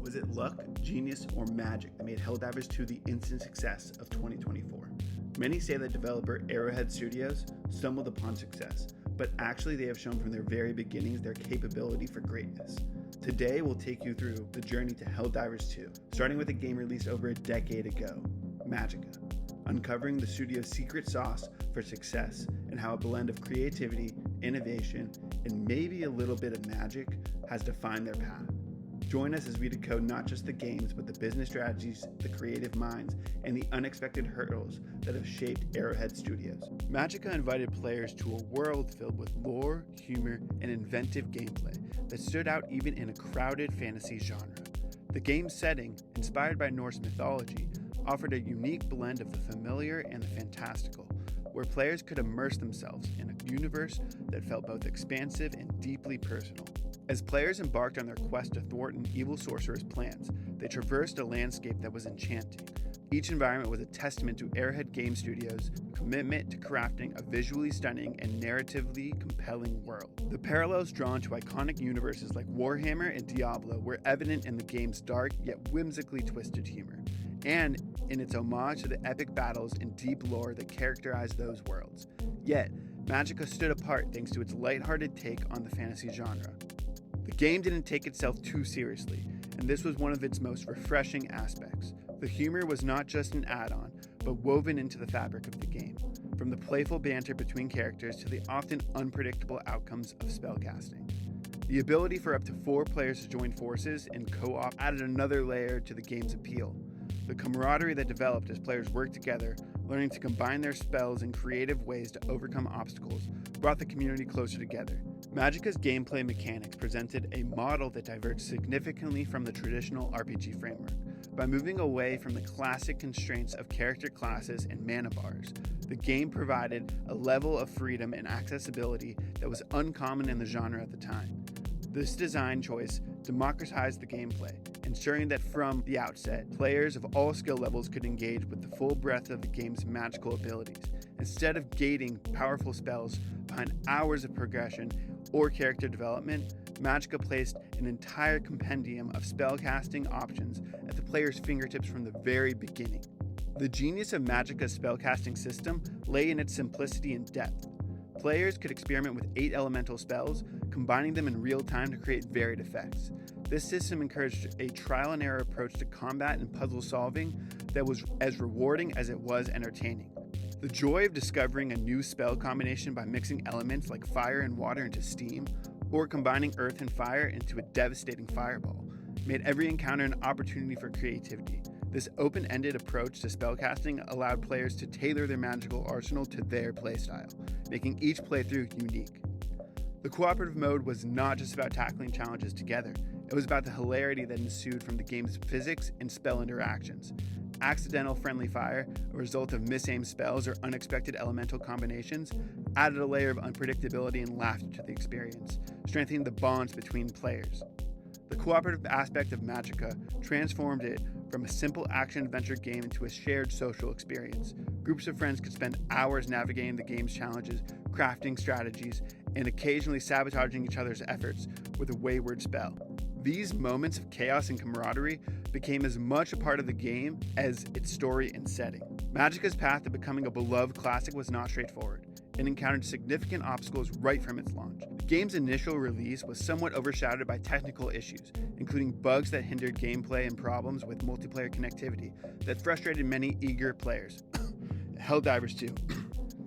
Was it luck, genius, or magic that made Helldivers 2 the instant success of 2024? Many say that developer Arrowhead Studios stumbled upon success, but actually they have shown from their very beginnings their capability for greatness. Today we'll take you through the journey to Helldivers 2, starting with a game released over a decade ago, Magicka, uncovering the studio's secret sauce for success and how a blend of creativity, innovation, and maybe a little bit of magic has defined their path. Join us as we decode not just the games, but the business strategies, the creative minds, and the unexpected hurdles that have shaped Arrowhead Studios. Magicka invited players to a world filled with lore, humor, and inventive gameplay that stood out even in a crowded fantasy genre. The game's setting, inspired by Norse mythology, offered a unique blend of the familiar and the fantastical, where players could immerse themselves in a universe that felt both expansive and deeply personal. As players embarked on their quest to thwart an evil sorcerer's plans, they traversed a landscape that was enchanting. Each environment was a testament to Arrowhead Game Studios' commitment to crafting a visually stunning and narratively compelling world. The parallels drawn to iconic universes like Warhammer and Diablo were evident in the game's dark yet whimsically twisted humor, and in its homage to the epic battles and deep lore that characterize those worlds. Yet, Magicka stood apart thanks to its lighthearted take on the fantasy genre. The game didn't take itself too seriously, and this was one of its most refreshing aspects. The humor was not just an add-on, but woven into the fabric of the game, from the playful banter between characters to the often unpredictable outcomes of spellcasting. The ability for up to 4 players to join forces and co-op added another layer to the game's appeal. The camaraderie that developed as players worked together, learning to combine their spells in creative ways to overcome obstacles, brought the community closer together. Magicka's gameplay mechanics presented a model that diverged significantly from the traditional RPG framework. By moving away from the classic constraints of character classes and mana bars, the game provided a level of freedom and accessibility that was uncommon in the genre at the time. This design choice democratized the gameplay, ensuring that from the outset, players of all skill levels could engage with the full breadth of the game's magical abilities, instead of gating powerful spells behind hours of progression or character development. Magicka placed an entire compendium of spellcasting options at the player's fingertips from the very beginning. The genius of Magicka's spellcasting system lay in its simplicity and depth. Players could experiment with 8 elemental spells, combining them in real time to create varied effects. This system encouraged a trial-and-error approach to combat and puzzle solving that was as rewarding as it was entertaining. The joy of discovering a new spell combination by mixing elements like fire and water into steam, or combining earth and fire into a devastating fireball, made every encounter an opportunity for creativity. This open-ended approach to spellcasting allowed players to tailor their magical arsenal to their playstyle, making each playthrough unique. The cooperative mode was not just about tackling challenges together, it was about the hilarity that ensued from the game's physics and spell interactions. Accidental friendly fire, a result of misaimed spells or unexpected elemental combinations, added a layer of unpredictability and laughter to the experience, strengthening the bonds between players. The cooperative aspect of Magicka transformed it from a simple action-adventure game into a shared social experience. Groups of friends could spend hours navigating the game's challenges, crafting strategies, and occasionally sabotaging each other's efforts with a wayward spell. These moments of chaos and camaraderie became as much a part of the game as its story and setting. Magicka's path to becoming a beloved classic was not straightforward. It encountered significant obstacles right from its launch. The game's initial release was somewhat overshadowed by technical issues, including bugs that hindered gameplay and problems with multiplayer connectivity that frustrated many eager players. Helldivers 2.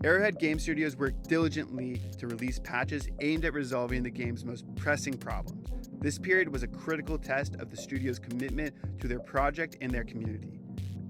Arrowhead Game Studios worked diligently to release patches aimed at resolving the game's most pressing problems. This period was a critical test of the studio's commitment to their project and their community.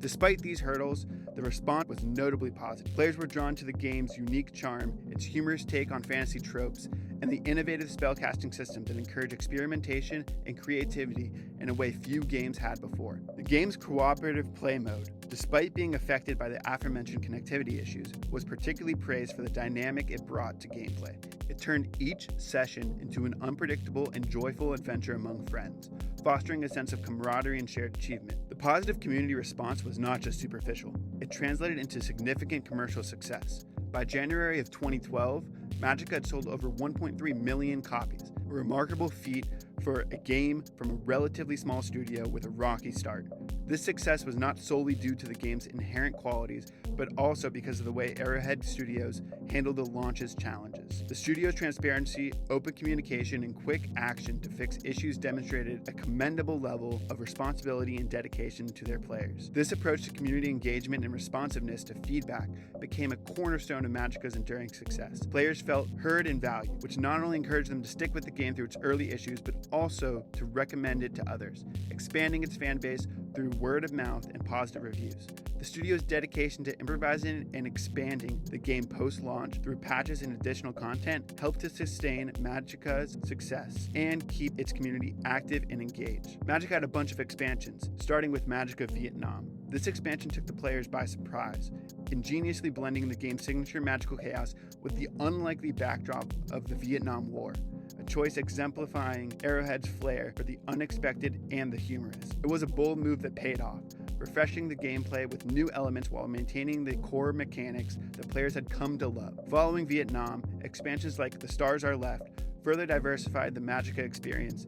Despite these hurdles, the response was notably positive. Players were drawn to the game's unique charm, its humorous take on fantasy tropes, and the innovative spellcasting system that encouraged experimentation and creativity in a way few games had before. The game's cooperative play mode, despite being affected by the aforementioned connectivity issues, was particularly praised for the dynamic it brought to gameplay. It turned each session into an unpredictable and joyful adventure among friends, fostering a sense of camaraderie and shared achievement. The positive community response was not just superficial. It translated into significant commercial success. By January of 2012, Magicka had sold over 1.3 million copies, a remarkable feat for a game from a relatively small studio with a rocky start. This success was not solely due to the game's inherent qualities, but also because of the way Arrowhead Studios handled the launch's challenges. The studio's transparency, open communication, and quick action to fix issues demonstrated a commendable level of responsibility and dedication to their players. This approach to community engagement and responsiveness to feedback became a cornerstone of Magicka's enduring success. Players felt heard and valued, which not only encouraged them to stick with the game through its early issues, but also to recommend it to others, expanding its fan base through word of mouth and positive reviews. The studio's dedication to improvising and expanding the game post-launch through patches and additional content helped to sustain Magicka's success and keep its community active and engaged. Magicka had a bunch of expansions, starting with Magicka Vietnam. This expansion took the players by surprise, ingeniously blending the game's signature magical chaos with the unlikely backdrop of the Vietnam War, a choice exemplifying Arrowhead's flair for the unexpected and the humorous. It was a bold move that paid off, refreshing the gameplay with new elements while maintaining the core mechanics that players had come to love. Following Vietnam, expansions like The Stars Are Left further diversified the Magicka experience.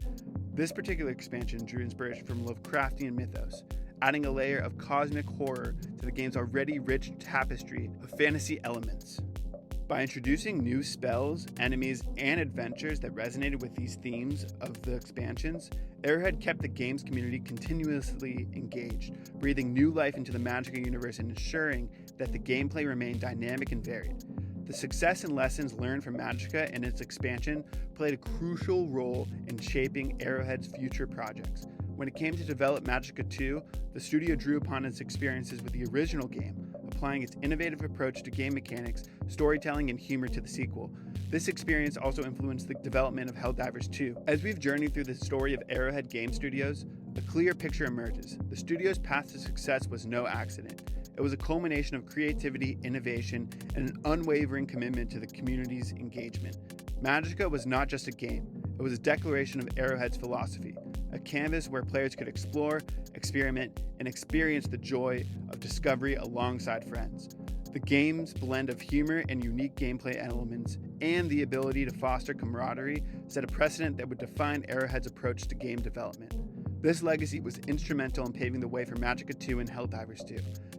This particular expansion drew inspiration from Lovecraftian mythos, adding a layer of cosmic horror to the game's already rich tapestry of fantasy elements. By introducing new spells, enemies, and adventures that resonated with these themes of the expansions, Arrowhead kept the game's community continuously engaged, breathing new life into the Magicka universe and ensuring that the gameplay remained dynamic and varied. The success and lessons learned from Magicka and its expansion played a crucial role in shaping Arrowhead's future projects. When it came to develop Magicka 2, the studio drew upon its experiences with the original game, applying its innovative approach to game mechanics, storytelling, and humor to the sequel. This experience also influenced the development of Helldivers 2. As we've journeyed through the story of Arrowhead Game Studios, a clear picture emerges. The studio's path to success was no accident. It was a culmination of creativity, innovation, and an unwavering commitment to the community's engagement. Magicka was not just a game, it was a declaration of Arrowhead's philosophy, a canvas where players could explore, experiment, and experience the joy of discovery alongside friends. The game's blend of humor and unique gameplay elements and the ability to foster camaraderie set a precedent that would define Arrowhead's approach to game development. This legacy was instrumental in paving the way for Magicka 2 and Helldivers 2,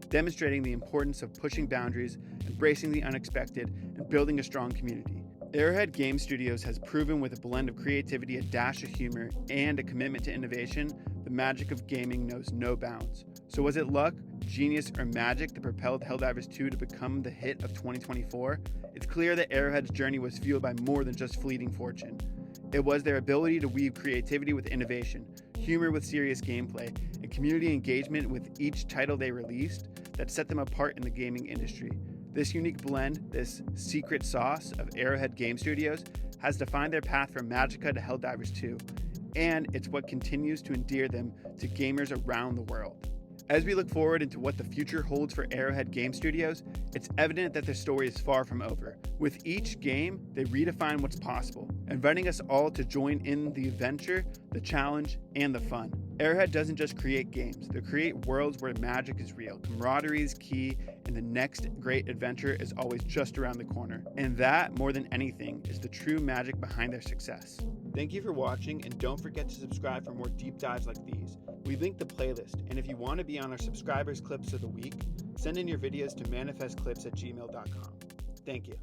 demonstrating the importance of pushing boundaries, embracing the unexpected, and building a strong community. Arrowhead Game Studios has proven with a blend of creativity, a dash of humor, and a commitment to innovation, the magic of gaming knows no bounds. So was it luck, genius, or magic that propelled Helldivers 2 to become the hit of 2024? It's clear that Arrowhead's journey was fueled by more than just fleeting fortune. It was their ability to weave creativity with innovation, humor with serious gameplay, and community engagement with each title they released that set them apart in the gaming industry. This unique blend, this secret sauce of Arrowhead Game Studios, has defined their path from Magicka to Helldivers 2, and it's what continues to endear them to gamers around the world. As we look forward into what the future holds for Arrowhead Game Studios, it's evident that their story is far from over. With each game, they redefine what's possible, inviting us all to join in the adventure, the challenge, and the fun. Arrowhead doesn't just create games, they create worlds where magic is real, camaraderie is key, and the next great adventure is always just around the corner. And that, more than anything, is the true magic behind their success. Thank you for watching, and don't forget to subscribe for more deep dives like these. We linked the playlist, and if you want to be on our subscribers clips of the week, send in your videos to manifestclips@gmail.com. Thank you.